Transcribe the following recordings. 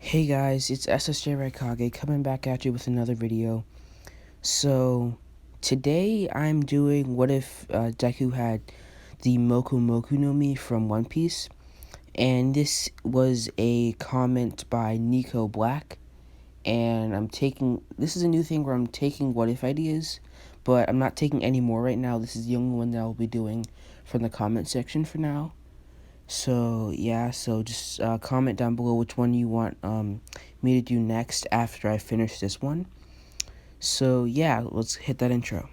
Hey guys, it's SSJ Raikage coming back at you with another video. So, today I'm doing what if Deku had the Moku Moku no Mi from One Piece. And this was a comment by Nico Black. And this is a new thing where I'm taking what if ideas, but I'm not taking any more right now. This is the only one that I'll be doing from the comment section for now. So yeah, so just comment down below which one you want me to do next after I finish this one. So yeah, let's hit that intro.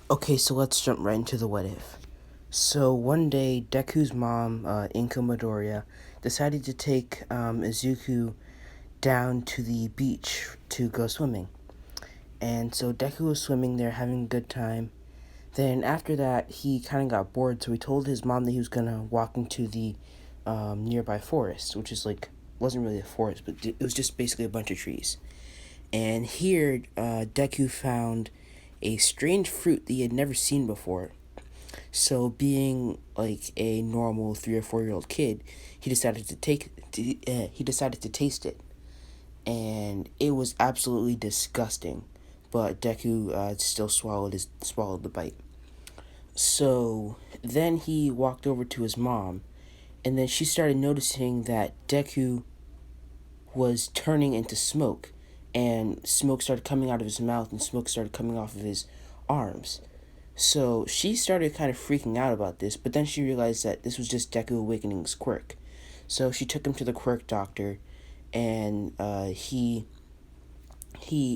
Okay, so let's jump right into the what if. So one day, Deku's mom, Inko Midoriya, decided to take Izuku down to the beach to go swimming. And so Deku was swimming there, having a good time. Then after that, he kind of got bored, so he told his mom that he was gonna walk into the nearby forest, which is wasn't really a forest, but it was just basically a bunch of trees. And here, Deku found a strange fruit that he had never seen before. So, being like a normal 3 or 4 year old kid, he decided to taste it, and it was absolutely disgusting. But Deku still swallowed the bite. So then he walked over to his mom, and then she started noticing that Deku was turning into smoke, and smoke started coming out of his mouth, and smoke started coming off of his arms. So she started kind of freaking out about this, but then she realized that this was just Deku awakening his quirk. So she took him to the quirk doctor, and he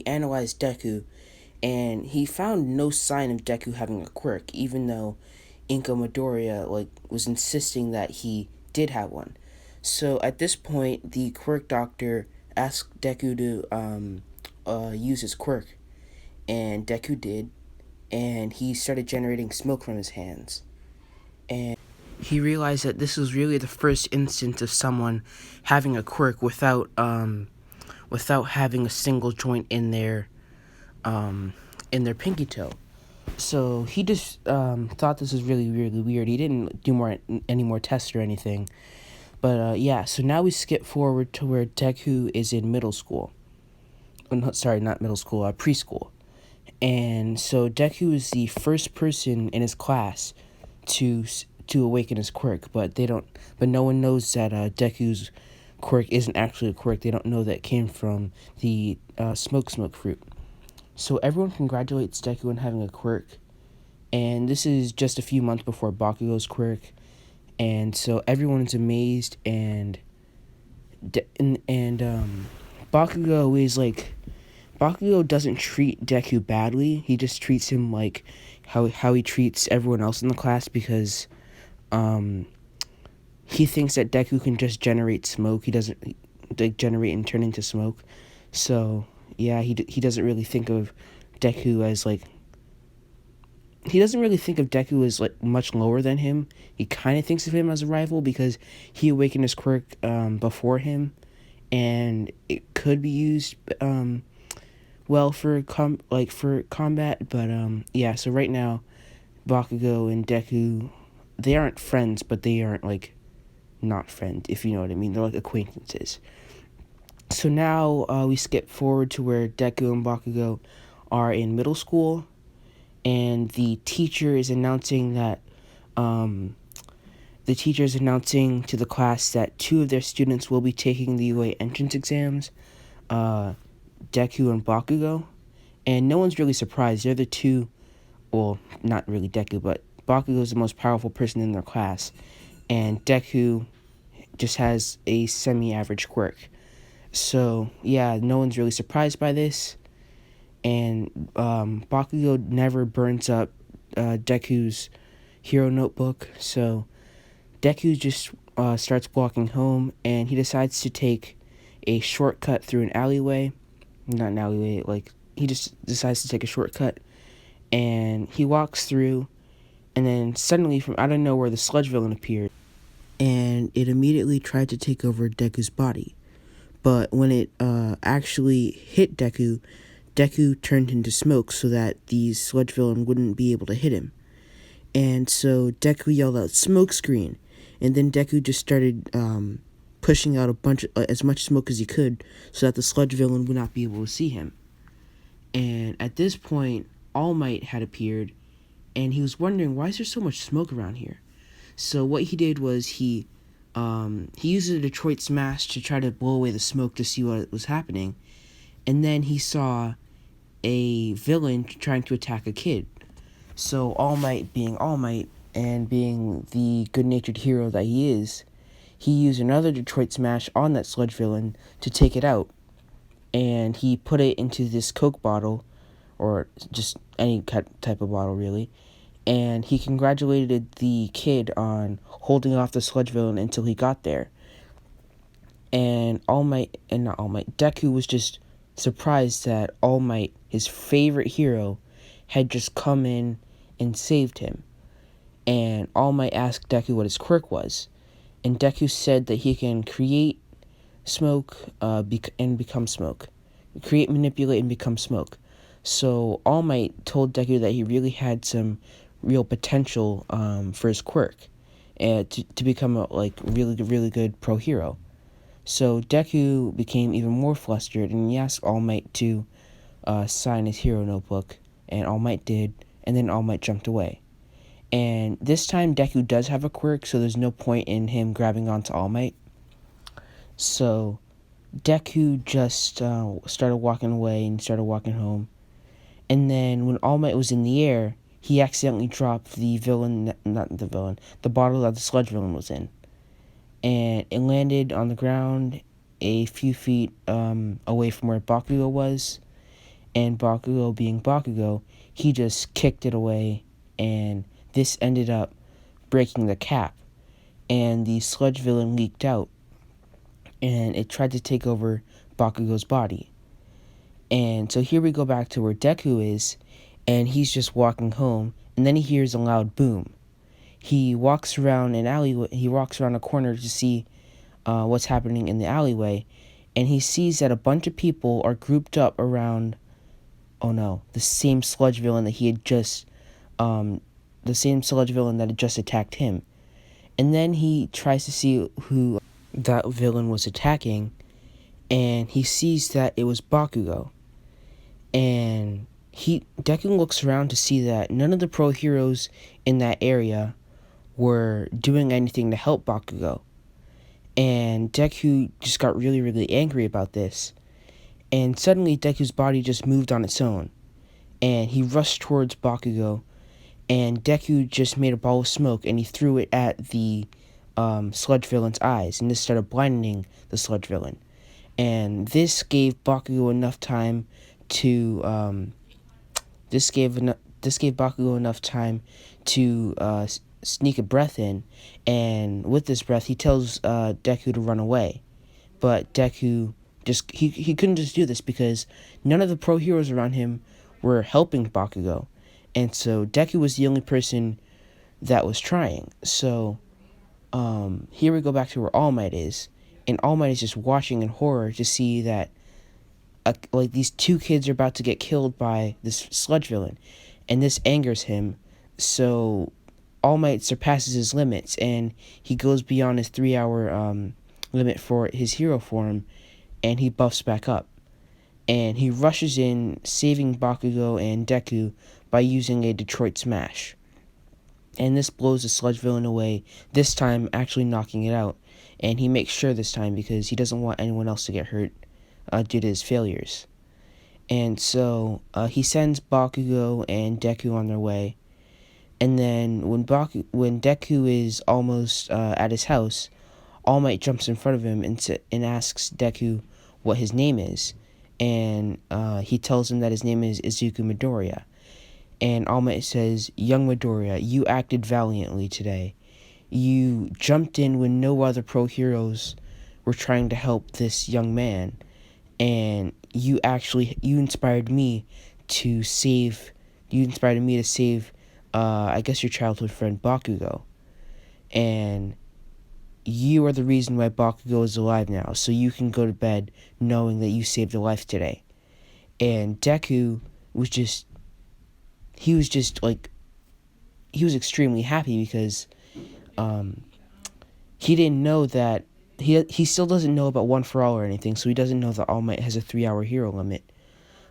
analyzed Deku, and he found no sign of Deku having a quirk, even though Inko Midoriya was insisting that he did have one. So at this point, the quirk doctor asked Deku to use his quirk, and Deku did, and he started generating smoke from his hands. And he realized that this was really the first instance of someone having a quirk without having a single joint in their pinky toe. So he just thought this was really, really weird. He didn't do any more tests or anything. But yeah, so now we skip forward to where Deku is in middle school. No, sorry, not middle school, preschool. And so Deku is the first person in his class to awaken his quirk, but no one knows that Deku's quirk isn't actually a quirk. They don't know that it came from the smoke fruit. So everyone congratulates Deku on having a quirk, and this is just a few months before Bakugo's quirk, and so everyone is amazed, and Bakugo doesn't treat Deku badly. He just treats him like how he treats everyone else in the class, because he thinks that Deku can just generate smoke. He doesn't generate and turn into smoke. So yeah, he doesn't really think of Deku as much lower than him. He kind of thinks of him as a rival because he awakened his quirk before him, and it could be used well for combat. But yeah. So right now, Bakugo and Deku, they aren't friends, but they aren't not friends, if you know what I mean. They're like acquaintances. So now we skip forward to where Deku and Bakugo are in middle school, and the teacher is announcing to the class that 2 of their students will be taking the UA entrance exams, Deku and Bakugo, and no one's really surprised. They're the two, well, not really Deku, but Bakugo is the most powerful person in their class, and Deku just has a semi-average quirk. So yeah, no one's really surprised by this, and Bakugo never burns up Deku's hero notebook. So Deku just starts walking home, and he decides to take a shortcut through an alleyway. Not an alleyway, he just decides to take a shortcut, and he walks through, and then suddenly from out of nowhere the sludge villain appeared, and it immediately tried to take over Deku's body. But when it actually hit Deku, Deku turned into smoke so that the sludge villain wouldn't be able to hit him. And so Deku yelled out, "Smoke screen!" And then Deku just started pushing out as much smoke as he could so that the sludge villain would not be able to see him. And at this point, All Might had appeared, and he was wondering, why is there so much smoke around here? So what he did was he used a Detroit Smash to try to blow away the smoke to see what was happening, and then he saw a villain trying to attack a kid. So All Might, being All Might and being the good-natured hero that he is, he used another Detroit Smash on that sludge villain to take it out, and he put it into this Coke bottle, or just any type of bottle really, and he congratulated the kid on holding off the sludge villain until he got there. And Deku was just surprised that All Might, his favorite hero, had just come in and saved him. And All Might asked Deku what his quirk was, and Deku said that he can create smoke and become smoke. Create, manipulate, and become smoke. So All Might told Deku that he really had some real potential for his quirk, and to become a really good pro hero. So Deku became even more flustered, and he asked All Might to sign his hero notebook, and All Might did, and then All Might jumped away. And this time Deku does have a quirk, so there's no point in him grabbing onto All Might. So Deku just started walking away and started walking home. And then when All Might was in the air, he accidentally dropped the bottle that the sludge villain was in. And it landed on the ground a few feet away from where Bakugo was. And Bakugo, being Bakugo, he just kicked it away, and this ended up breaking the cap. And the sludge villain leaked out, and it tried to take over Bakugo's body. And so here we go back to where Deku is, and he's just walking home, and then he hears a loud boom. He walks around a corner to see what's happening in the alleyway, and he sees that a bunch of people are grouped up around, the same sludge villain that had just attacked him. And then he tries to see who that villain was attacking, and he sees that it was Bakugo. And Deku looks around to see that none of the pro heroes in that area were doing anything to help Bakugo. And Deku just got really, really angry about this. And suddenly Deku's body just moved on its own, and he rushed towards Bakugo, and Deku just made a ball of smoke, and he threw it at the sludge villain's eyes, and this started blinding the sludge villain. And this gave Bakugo enough time to sneak a breath in, and with this breath he tells Deku to run away. But Deku he couldn't just do this because none of the pro heroes around him were helping Bakugo, and so Deku was the only person that was trying. So here we go back to where All Might is, and All Might is just watching in horror to see that these two kids are about to get killed by this sludge villain, and this angers him. So All Might surpasses his limits, and he goes beyond his 3-hour limit for his hero form, and he buffs back up. And he rushes in, saving Bakugo and Deku by using a Detroit Smash. And this blows the sludge villain away, this time actually knocking it out. And he makes sure this time because he doesn't want anyone else to get hurt due to his failures. And so he sends Bakugo and Deku on their way. And then when Deku is almost at his house, All Might jumps in front of him and asks Deku what his name is. And he tells him that his name is Izuku Midoriya. And All Might says, "Young Midoriya, you acted valiantly today. You jumped in when no other pro heroes were trying to help this young man. And you inspired me to save, I guess your childhood friend Bakugo. And you are the reason why Bakugo is alive now, so you can go to bed knowing that you saved a life today." And Deku was just he was just like he was extremely happy because um, he didn't know that he still doesn't know about One for All or anything, so he doesn't know that All Might has a 3-hour hero limit.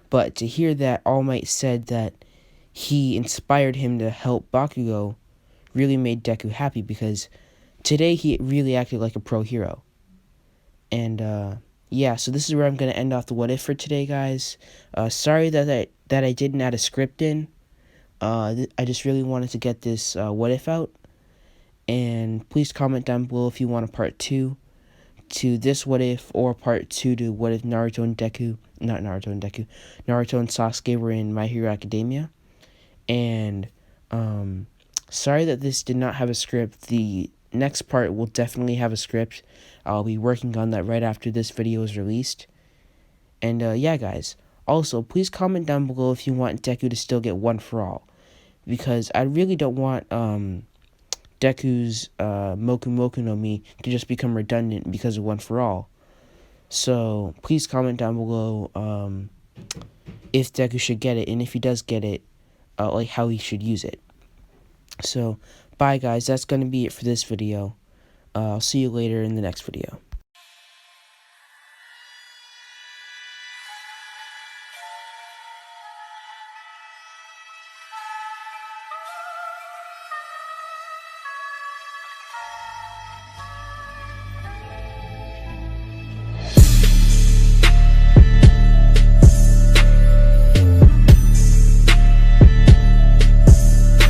But to hear that All Might said that he inspired him to help Bakugo really made Deku happy because today he really acted like a pro hero. And yeah, so this is where I'm gonna end off the what if for today, guys. Sorry that I didn't add a script in. I just really wanted to get this what if out. And please comment down below if you want a part 2 to this what if, or part 2 to what if Naruto and Deku, not Naruto and Deku, Naruto and Sasuke were in My Hero Academia. And sorry that this did not have a script. The next part will definitely have a script. I'll be working on that right after this video is released. And yeah, guys. Also, please comment down below if you want Deku to still get One for All, because I really don't want Deku's Moku Moku no Mi to just become redundant because of One for All. So please comment down below if Deku should get it, and if he does get it, like how he should use it. So bye, guys. That's gonna be it for this video. I'll see you later in the next video.